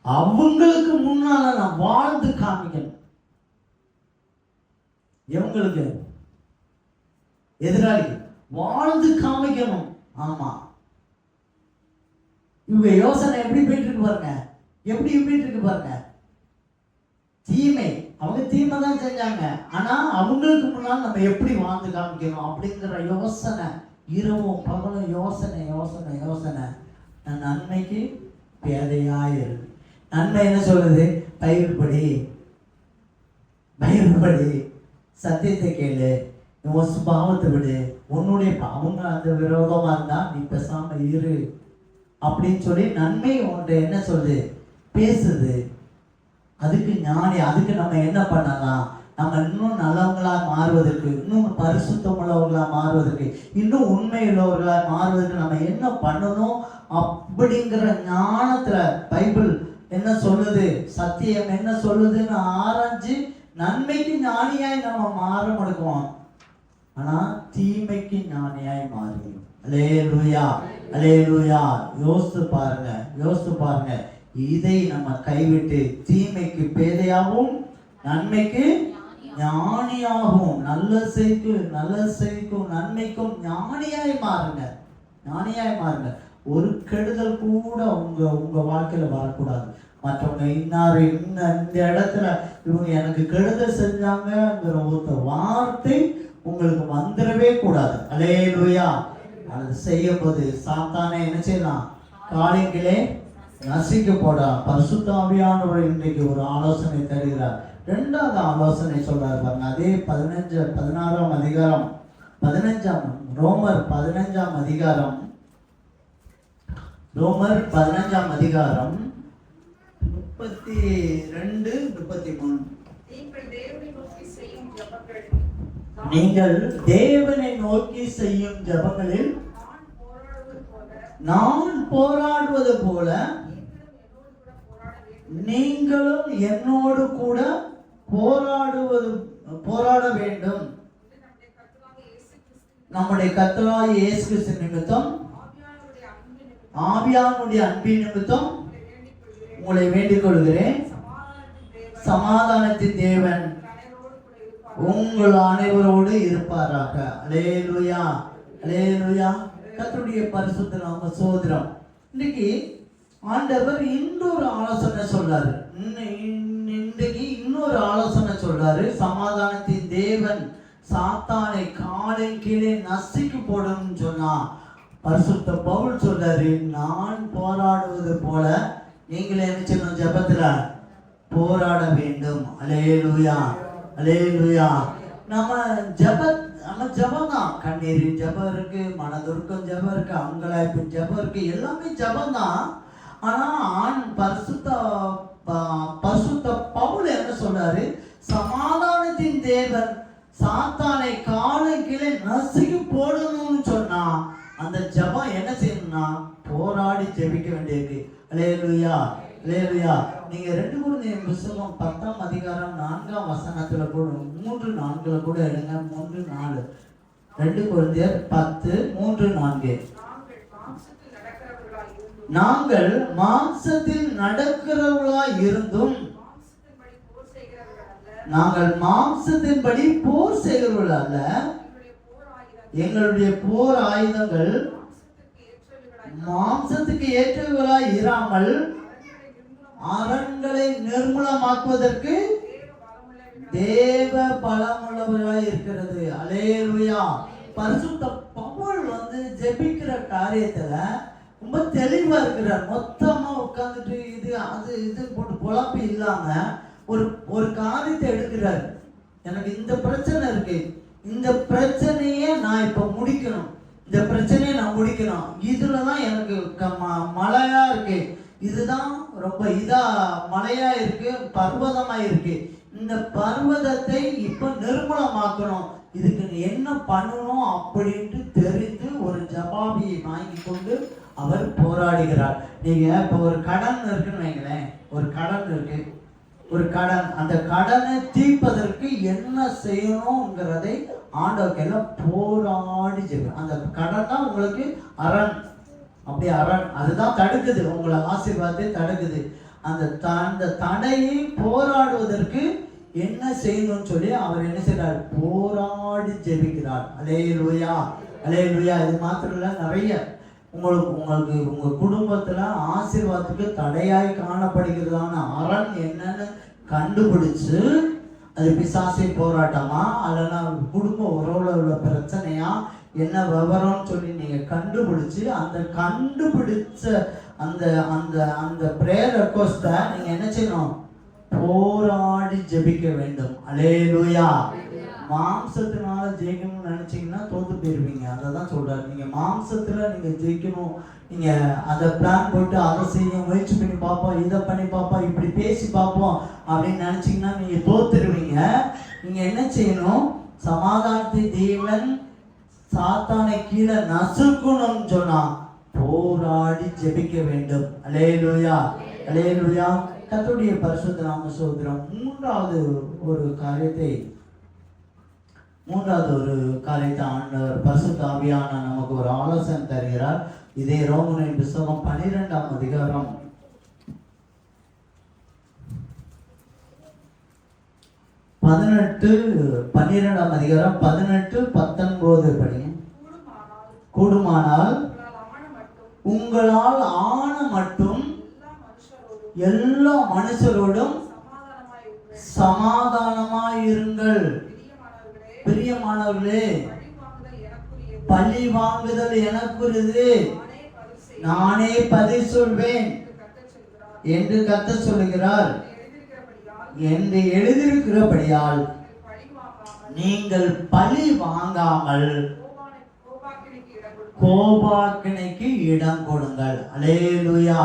அவங்களுக்கு முன்னால நான் வாழ்ந்து காமிக்கணும். எவங்களுக்கு, எதிராளி வாழ்ந்து காமிக்கணும். ஆமா, இவங்க யோசனை எப்படி போயிட்டு இருக்கு பாருங்க, தீமை. அவங்க தீமை தான் செஞ்சாங்க, ஆனா அவங்களுக்கு முன்னால் நம்ம எப்படி வாழ்ந்து காமிக்கணும் அப்படிங்கிற யோசனை, இரவும் பகலும் யோசனை. நான் நன்மைக்கு பேதையாயிரு. நன்மை என்ன சொல்லுது, பைபிள் படி, சத்தியத்தை கேளு, உன் சுபாவத்தை விடு, உன்னுடைய அவங்க அந்த விரோதமா இருந்தா நீ பேசாம இரு அப்படின்னு சொல்லி நன்மை ஒன்று என்ன சொல்லுது, பேசுது. அதுக்கு ஞானி. அதுக்கு நம்ம என்ன பண்ணலாம், நம்ம இன்னும் நல்லவங்களா மாறுவதற்கு, இன்னும் பரிசுத்தம் உள்ளவர்களா மாறுவதற்கு, இன்னும் உண்மை உள்ளவர்களா மாறுவதற்கு நம்ம என்ன பண்ணணும் அப்படிங்கிற ஞானத்துல பைபிள் என்ன சொல்லுது, சத்தியம் என்ன சொல்லுதுன்னு ஆராய்ஞ்சு நன்மைக்கு ஞானியாய் நம்ம மாற முடிக்கும். ஆனா தீமைக்கு ஞானியாய் மாறுகிறோம். அல்லேலூயா. அல்லேலூயா. யோசித்து பாருங்க, யோசித்து பாருங்க. இதை நம்ம கைவிட்டு தீமைக்கு பேதையாகவும் நன்மைக்கு ஞானியாகவும், நல்ல செய்க்கும் நன்மைக்கும் ஞானியாய் மாறுங்க, ஞானியாய் மாறுங்க. ஒரு கெடுதல் கூட உங்க வாழ்க்கையில வரக்கூடாது. மற்றவங்க இன்னாரு இந்த இடத்துல இவங்க எனக்கு கெடுதல் செஞ்சாங்கங்கிற ஒரு வார்த்தை உங்களுக்கு வந்துடவே கூடாது. அல்லேலூயா. அது செய்யும் போது சாத்தானே என்ன செய்யலாம்? காலிங்களே நசிக்க போட பரிசுத்த ஆவியானவர் இன்றைக்கு ஒரு ஆலோசனை தருகிறார். இரண்டாவது ஆலோசனை சொல்றாரு பாருங்க. அதே 16ஆம் அதிகாரம், ரோமர் 15ஆம் அதிகாரம், ரோமர் 15ஆம் அதிகாரம் 32, 33. நீங்கள் தேவனை நோக்கி செய்யும் ஜெபங்களில் நான் போராடுவது போல நீங்களும் என்னோடு கூட போராட வேண்டும். நம்முடைய கர்த்தராகிய இயேசு கிறிஸ்து நிமித்தம், ஆவியானுடைய அன்பின் நிமித்தம் உங்களை வேண்டிக் கொள்கிறேன். சமாதானத்தின் தேவன் உங்கள் அனைவரோடு இருப்பாராக. அல்லேலூயா, அல்லேலூயா. கர்த்தருடைய பரிசுத்த நாம ஸ்தோத்திரம். இன்னைக்கு ஆண்டவர் இன்னொரு ஆலோசனை சொல்றாரு. இன்றைக்கு இன்னொரு ஆலோசனை சொல்றாரு. சமாதானத்தின் தேவன் சாத்தானை காலின் கீழே நசுக்கி போடும் சொன்னா பரிசுத்த பவுல் சொல்றாரு, நான் போராடுவது போல நீங்களே என்ன செய்யணும்? ஜெபத்துல போராட வேண்டும். அல்லேலூயா, அல்லேலூயா. நம்ம ஜெபம் தான். கண்ணீரின் ஜெபம் இருக்கு, மனதுருக்கம் ஜெபம் இருக்கு, அங்கலாய்ப்பின் ஜெபம் இருக்கு, எல்லாமே ஜெபம் தான். ஆனா பரிசுத்த பவுல் என்ன சொல்றாரு? சமாதானத்தின் தேவன் சாத்தானை காலின் கீழே நசுக்கி போடணும்னு சொன்னா அந்த ஜெபம் என்ன செய்யணும்னா போராடி ஜெபிக்க வேண்டியிருக்கு. அல்லேலூயா, அல்லேலூயா. நீங்க 2 கொரிந்தியர் புத்தகம் 10ஆம் அதிகாரம் 4ஆம் வசனத்துல கூட 3:4 கூட எடுங்க. 3:4. 2 கொரிந்தியர் 10:3-4. நாங்கள் மாம்சத்தில் நடக்கிறவர்களாய் இருந்தும், நாங்கள் மாம்சத்தின்படி போர் செய்கிறவர்கள் அல்ல, எங்களுடைய போர் ஆயுதங்கள் மாம்சத்துக்கு ஏற்றவர்களாய் இராமல் அரண்களை நிர்மூலமாக்குவதற்கு தேவ பலமுள்ளவர்களாய் இருக்கிறது. அல்லேலூயா. பரிசுத்த பவுல் ஜெபிக்கிற காரியத்துல ரொம்ப தெளிவா இருக்கிறார். மொத்தமா உட்கார்ந்துட்டு இது போட்டு குழப்பம் இல்லாம ஒரு காரியத்தை எடுக்கிறார். எனக்கு இந்த பிரச்சனை இருக்கு, இந்த பிரச்சனையே நான் இப்ப முடிக்கணும், இந்த பிரச்சனையை நான் முடிக்கணும், இதுலதான் எனக்கு மழையா இருக்கு, இதுதான் ரொம்ப மழையா இருக்கு, பர்வதமா இருக்கு, இந்த பர்வதத்தை இப்ப நிர்மூலமாக்கணும், இதுக்கு என்ன பண்ணணும் அப்படின்ட்டு தெரிந்து ஒரு ஜபாபியை வாங்கி கொண்டு அவர் போராடுகிறார். நீங்க இப்ப ஒரு கடன் இருக்குன்னு வைங்களேன், ஒரு கடன் இருக்கு, ஒரு கடன், அந்த கடனை தீர்ப்பதற்கு என்ன செய்யணுங்கிறதை ஆண்டவர்க்கெல்லாம் போராடி செய்யும். அந்த கடன் தான் உங்களுக்கு அரண், அப்படியே அரண், அதுதான் தடுக்குது, உங்களை ஆசீர்வாதத்தை தடுக்குது. அந்த தடையை போராடுவதற்கு என்ன செய்யணும்னு சொல்லி அவர் என்ன செய்றார்? போராடி ஜெபிக்கிறார். அல்லேலூயா, அல்லேலூயா. இது மாத்திரம் இல்ல, நிறைய உங்களுக்கு உங்க குடும்பத்துல ஆசீர்வாதத்துக்கு தடையாய் காணப்படுகிறதான அரண் என்னன்னு கண்டுபிடிச்சு, அது பிசாசின் போராட்டமா அல்லனா குடும்ப உறவுல உள்ள பிரச்சனையா என்ன விவரம்னு சொல்லி நீங்க கண்டுபிடிச்சு அந்த கண்டுபிடிச்ச அந்த அந்த அந்த பிரேயர் ரெக்வெஸ்ட நீங்க என்ன செய்யணும்? போராடி ஜெபிக்க வேண்டும். அல்லேலூயா. மாம்சத்தினால ஜெயிக்கணும்னு நினைச்சீங்கன்னா தோத்து போயிருவீங்க. அதான் சொல்றாரு, நீங்க மாம்சத்துல நீங்க ஜெயிக்கணும், நீங்க அதை பிளான் போட்டு அதை செய்ய முயற்சி பண்ணி பார்ப்போம், இதை பண்ணி பார்ப்போம், இப்படி பேசி பார்ப்போம் அப்படின்னு நினைச்சீங்கன்னா நீங்க தோத்துருவீங்க. நீங்க என்ன செய்யணும்? சமாதானத்தை தேவன் சாத்தானை கீழே நசுக்கணும்னு சொன்னா போராடி ஜெபிக்க வேண்டும். அல்லேலூயா, அல்லேலூயா. கர்த்தருடைய பரிசுத்த நாம ஸ்தோத்திரம். மூன்றாவது ஒரு காரியத்தை ஆண்டவர் பரிசுத்த ஆவியான நமக்கு ஒரு ஆலோசனை தருகிறார். இதே ரோமரின் புத்தகம் 12ஆம் அதிகாரம் 12ஆம் அதிகாரம் 18, 19 படிங்க. கூடுமானால் உங்களால் ஆன மட்டும் எல்லா மனுஷரோடும் சமாதானமாயிருங்கள். பிரியமானவர்களே, பழி வாங்குதல் எனக்குரியது, நானே பதில் சொல்வேன் என்று கர்த்தர் சொல்லுகிறார் என்று எழுதியிருக்கிறபடியால் நீங்கள் பழி வாங்காமல் கோபாக்கினைக்கு இடம் கொடுங்கள். அல்லேலூயா,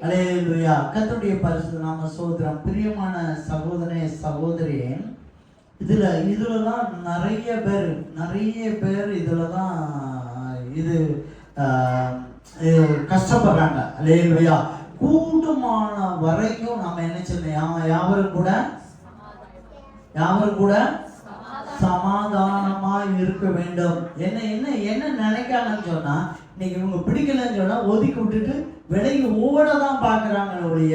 அல்லேலூயா. கர்த்தருடைய பரிசுத்த நாம ஸ்தோத்திரம். பிரியமான சகோதரனே, சகோதரியே, இதுலதான் நிறைய பேர் இதுலதான் கஷ்டப்படுறாங்க. அல்லேலூயா. கூடுமான வரைக்கும் நம்ம என்ன செய்யணும்? யாவரும் கூட சமாதானமா இருக்க வேண்டும். என்ன நினைக்காங்கன்னு சொன்னா, இன்னைக்கு இவங்க பிடிக்கலன்னு சொன்னா ஒதுக்கி விட்டுட்டு விலகி ஓடதான் பாக்குறாங்க ஒழிய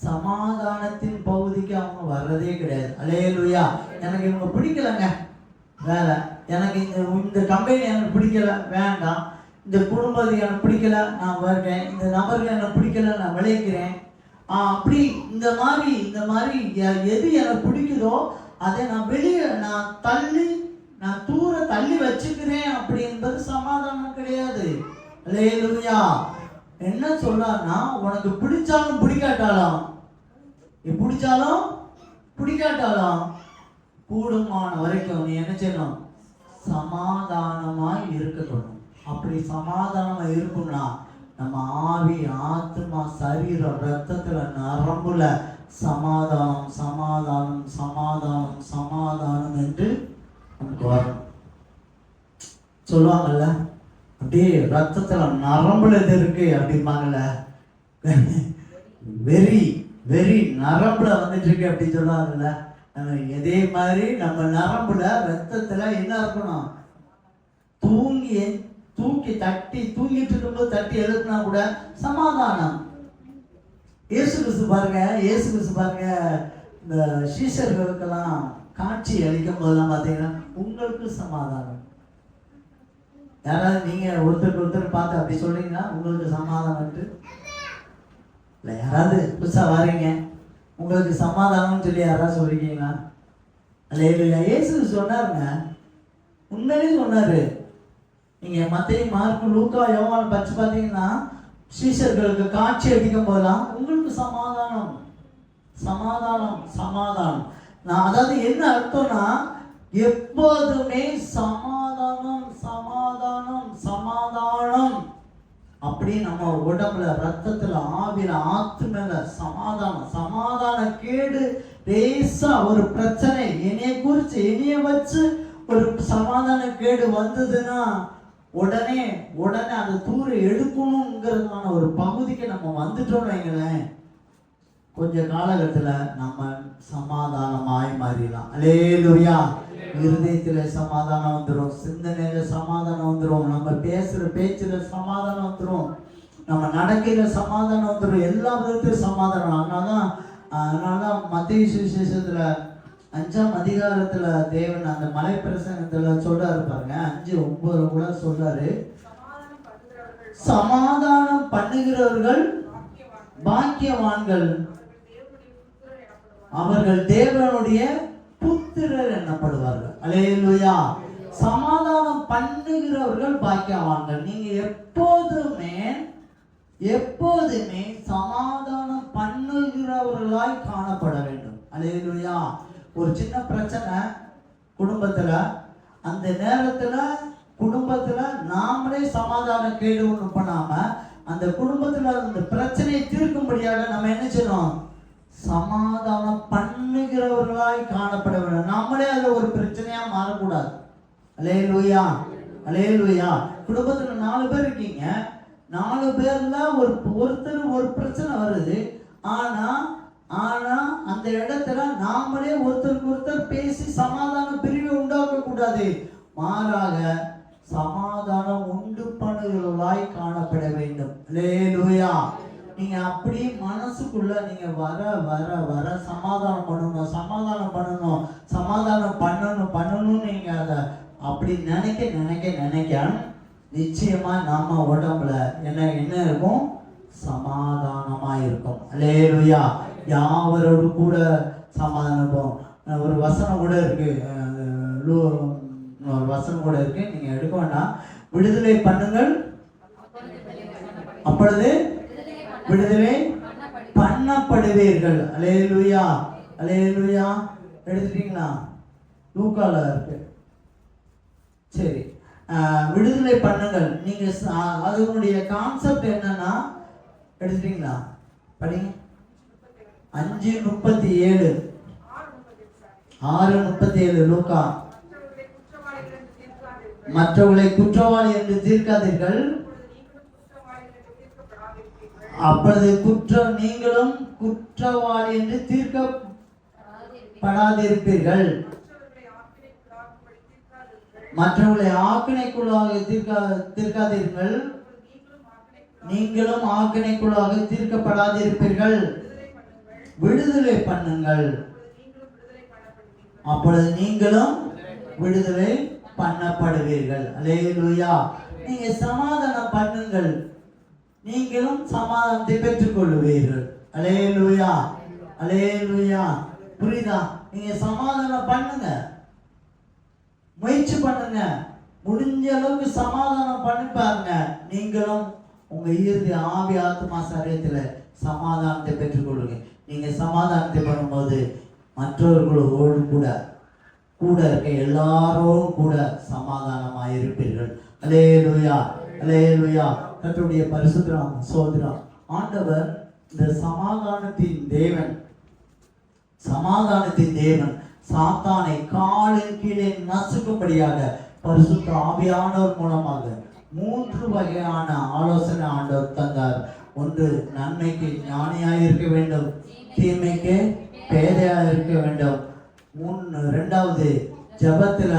சமாதானத்தின் பகுதிக்கு அவங்க வர்றதே கிடையாது. அல்லேலூயா. எனக்கு இவங்க பிடிக்கலங்க, வேலை எனக்கு இந்த கம்பெனி எனக்கு பிடிக்கல, வேண்டாம். இந்த குடும்பத்தை எனக்கு பிடிக்கல, நான் வருவேன். இந்த நபர்கள் எனக்கு பிடிக்கல, நான் விளைக்கிறேன். அப்படி இந்த மாதிரி எது எனக்கு பிடிக்குதோ அதை நான் வெளியே நான் தூர தள்ளி வச்சுக்கிறேன். அப்படி என்பது சமாதானம் கிடையாது. அல்லேலூயா. என்ன சொல்றாருன்னா, உனக்கு பிடிச்சாலும் பிடிக்காட்டாலும் கூடுமான வரைக்கும் நீ என்ன செய்யணும்? சமாதானமாய் இருக்கணும். அப்படி சமாதானமா இருக்கும்னா நம்ம ஆவி, ஆத்மா, சரீரம், ரத்தத்துல, நரம்புல சமாதானம் சமாதானம் சமாதானம் சமாதானம் என்று நமக்கு வரும். சொல்லுவாங்கல்ல, அப்படியே ரத்தத்துல நரம்புல எது இருக்கு அப்படிம்பாங்கல்ல, வெறி நரம்புல வந்துட்டு இருக்கு அப்படி சொல்லுவாங்கல்ல. இதே மாதிரி நம்ம நரம்புல, ரத்தத்துல என்ன இருக்கணும்? தூங்கிட்டு இருக்கும்போது தட்டி எழுப்புனா கூட சமாதானம். இயேசு கிறிஸ்து பாருங்க, இந்த சீஷர்களுக்கெல்லாம் காட்சி அளிக்கும் போதெல்லாம் பார்த்தீங்கன்னா, உங்களுக்கு சமாதானம். யாராவது நீங்க ஒருத்தருக்கு பார்த்து அப்படி சொல்றீங்கன்னா உங்களுக்கு சமாதானம் இல்லை? யாராவது புதுசா வாரீங்க, உங்களுக்கு சமாதானம்னு சொல்லி யாராவது சொல்லிருக்கீங்களா? அல்லேலூயா. இயேசு சொன்னாருங்க, உண்மையிலே சொன்னாரு. நீங்க மத்தேயு, மார்க்கு, லூக்கா, யோவான் படிச்சு பார்த்தீங்கன்னா, சீஷர்களுக்கு காட்சி அளிக்கும் போதெல்லாம் உங்களுக்கு சமாதானம் சமாதானம் சமாதானம். நான் அதாவது என்ன அர்த்தம்னா, எப்போதுமே சமாதானம் சமாதானம் சமாதானம். அப்படி நம்ம உடம்புல, ரத்தத்துல, ஆவில, ஆத்மல சமாதான கேடு லேசா ஒரு பிரச்சனை என்னைய வச்சு ஒரு சமாதான கேடு வந்ததுன்னா உடனே அதை தூர எடுக்கணுங்கிறதுக்கான ஒரு பகுதிக்கு நம்ம வந்துட்டோம்னு வைங்களேன், கொஞ்ச காலகட்டத்துல நம்ம சமாதானமாய் மாறிடலாம். அல்லேலூயா. இருதயத்துல சமாதானம் வந்துடும், சிந்தனையில சமாதானம் வந்துடும், நம்ம பேசுற பேச்சுல சமாதானம் வந்துடும், நம்ம நடக்கிற சமாதானம் வந்துடும், எல்லா விதத்திலும் சமாதானம். அதனாலதான் மத்தேயு சுவிசேஷத்துல 5ஆம் அதிகாரத்துல தேவன் அந்த மலை பிரசங்கத்துல சொல்றாரு பாருங்க, 5:9 கூட சொல்றாரு, சமாதானம் பண்ணுகிறவர்கள் பாக்கியவான்கள், அவர்கள் தேவனுடைய புத்திரர் என்னப்படுவார்கள். அல்லேலூயா. சமாதானம் பண்ணுகிறவர்கள் பாக்கியவான்கள். நீங்க எப்போதுமே சமாதானம் பண்ணுகிறவர்களாய் காணப்பட வேண்டும். அல்லேலூயா. ஒரு சின்ன பிரச்சனை குடும்பத்துல, அந்த நேரத்துல குடும்பத்துல நாமளே சமாதான கேடு ஒண்ணு பண்ணாம அந்த குடும்பத்துல அந்த பிரச்சனையை தீர்க்கும்படியாக நம்ம என்ன செய்யணும்? சமாதானம் பண்ணுகிறவர்களாய் காணப்பட வேண்டும். நம்மளே அதுல ஒரு பிரச்சனையா மாறக்கூடாது. அல்லேலூயா, அல்லேலூயா. குடும்பத்துல 4 பேர் இருக்கீங்க, 4 பேர்ல ஒருத்தர் ஒரு பிரச்சனை வருது. ஆனா அந்த இடத்துல நாமளே ஒருத்தருக்கு ஒருத்தர் பேசி சமாதான பிரிவை உண்டாக்க கூடாது. மாறாக சமாதானம் உண்டு பண்ணுகிறவர்களாய் காணப்பட வேண்டும். அல்லேலூயா. நீங்க அப்படி மனசுக்குள்ள நீங்க வர வர வர சமாதானம் பண்ணணும், சமாதானம் பண்ணணும், சமாதானம் பண்ணணும் நீங்க அதை அப்படி நினைக்க நினைக்க நினைக்க நிச்சயமா நம்ம உடம்புல என்ன இருக்கும்? சமாதானமா இருக்கும். அல்லேலூயா. யாவரோடு கூட சமாதானம். ஒரு வசனம் கூட இருக்கு, ஒரு வசனம் கூட இருக்கு, நீங்க எடுக்க வேண்டாம். விடுதலை பண்ணுங்கள், அப்பொழுது விடுதலை பண்ணப்படுவீர்கள். அல்லேலூயா. அல்லேலூயா. எடுத்துட்டீங்களா? லூக்கால இருக்கு. சரி, விடுதலை பண்ணுங்கள். நீங்க அதனுடைய கான்செப்ட் என்னன்னா, எடுத்துட்டீங்களா? படிங்க. 5:37 6:37 லூக்கா. மற்றவர்களை குற்றவாளி என்று தீர்க்காதீர்கள், அப்பொழுது நீங்களும் குற்றவாளி என்று தீர்க்கப்படாதிருப்பீர்கள். மற்றவர்களை ஆக்கினைக்குள்ளாக தீர்க்காதீர்கள், நீங்களும் ஆக்கினைக்குள்ளாக தீர்க்கப்படாதிருப்பீர்கள். விடுதலை பண்ணுங்கள், அப்பொழுது நீங்களும் விடுதலை பண்ணப்படுவீர்கள். அல்லேலூயா. நீங்க சமாதானம் பண்ணுங்கள், நீங்களும் சமாதானத்தை பெற்றுக் கொள்ளுவீர்கள். அல்லேலூயா. அல்லேலூயா. புரியுதா? நீங்க சமாதானம் பண்ணுங்க, முயற்சி பண்ணுங்க, முடிஞ்ச அளவுக்கு சமாதானம் பண்ணி பாருங்க. நீங்களும் உங்க இறுதி ஆவி ஆத்மா சரீரத்துல சமாதானத்தை பெற்றுக்கொள்ளுங்க. நீங்க சமாதானத்தை பண்ணும்போது மற்றவர்களோடு கூட இருக்க எல்லாரும் கூட சமாதானமா இருப்பீர்கள். அல்லேலூயா. அல்லேலூயா. கர்த்தருடைய பரிசுத்த நாமம் ஸ்தோத்திரம். ஆண்டவர் இந்த சமாதானத்தின் தேவன் சாத்தானை காலின் கீழே நசுக்கும்படியாக பரிசுத்த ஆவியானவர் மூலமாக 3 வகையான ஆலோசனை ஆண்டவர் தந்தார். ஒன்று, நன்மைக்கு ஞானியாய் இருக்க வேண்டும், தீமைக்கு பேதையாக இருக்க வேண்டும். 2வது, ஜெபத்துல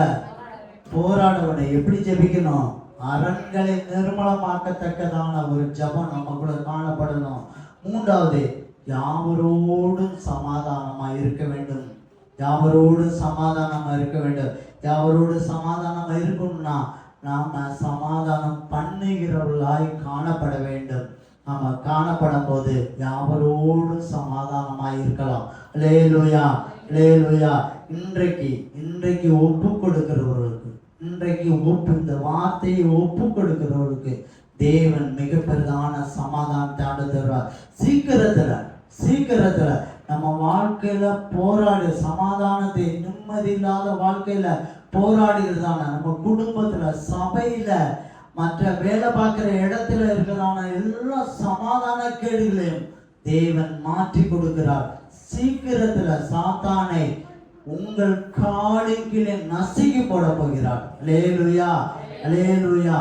போராடவனை எப்படி ஜெபிக்கணும்? அரண்களை நிர்மலமாக்கத்தக்கதான ஒரு ஜெபம் நமக்குள்ள காணப்படணும். 3வது, யாவரோடும் சமாதானமா இருக்க வேண்டும். யாவரோடு சமாதானமா இருக்க வேண்டும். யாவரோடு சமாதானமா இருக்கணும்னா நாம சமாதானம் பண்ணுகிறவர்களாய் காணப்பட வேண்டும். நாம காணப்படும் போது யாவரோடு சமாதானமாய் இருக்கலாம். அல்லேலூயா. அல்லேலூயா. இன்றைக்கு ஒப்பு கொடுக்கிறவர்களுக்கு, இந்த வார்த்தையை ஒப்பு கொடுக்கிறவர்களுக்கு தேவன் மிக பெரிதான சமாதானத்தை ஆண்டு தருவார். சீக்கிரத்துல நம்ம வாழ்க்கையில போராடு சமாதானத்தை, நிம்மதி இல்லாத வாழ்க்கையில போராடுகிறதான நம்ம குடும்பத்துல, சபையில, மற்ற வேலை பார்க்கிற இடத்துல இருக்கிறதான எல்லா சமாதான கேடுகளையும் தேவன் மாற்றி கொடுக்கிறார். சீக்கிரத்துல சாத்தானை உங்கள் காலின் கீழே நசுக்கி போட போகிறார். அல்லேலூயா. அல்லேலூயா.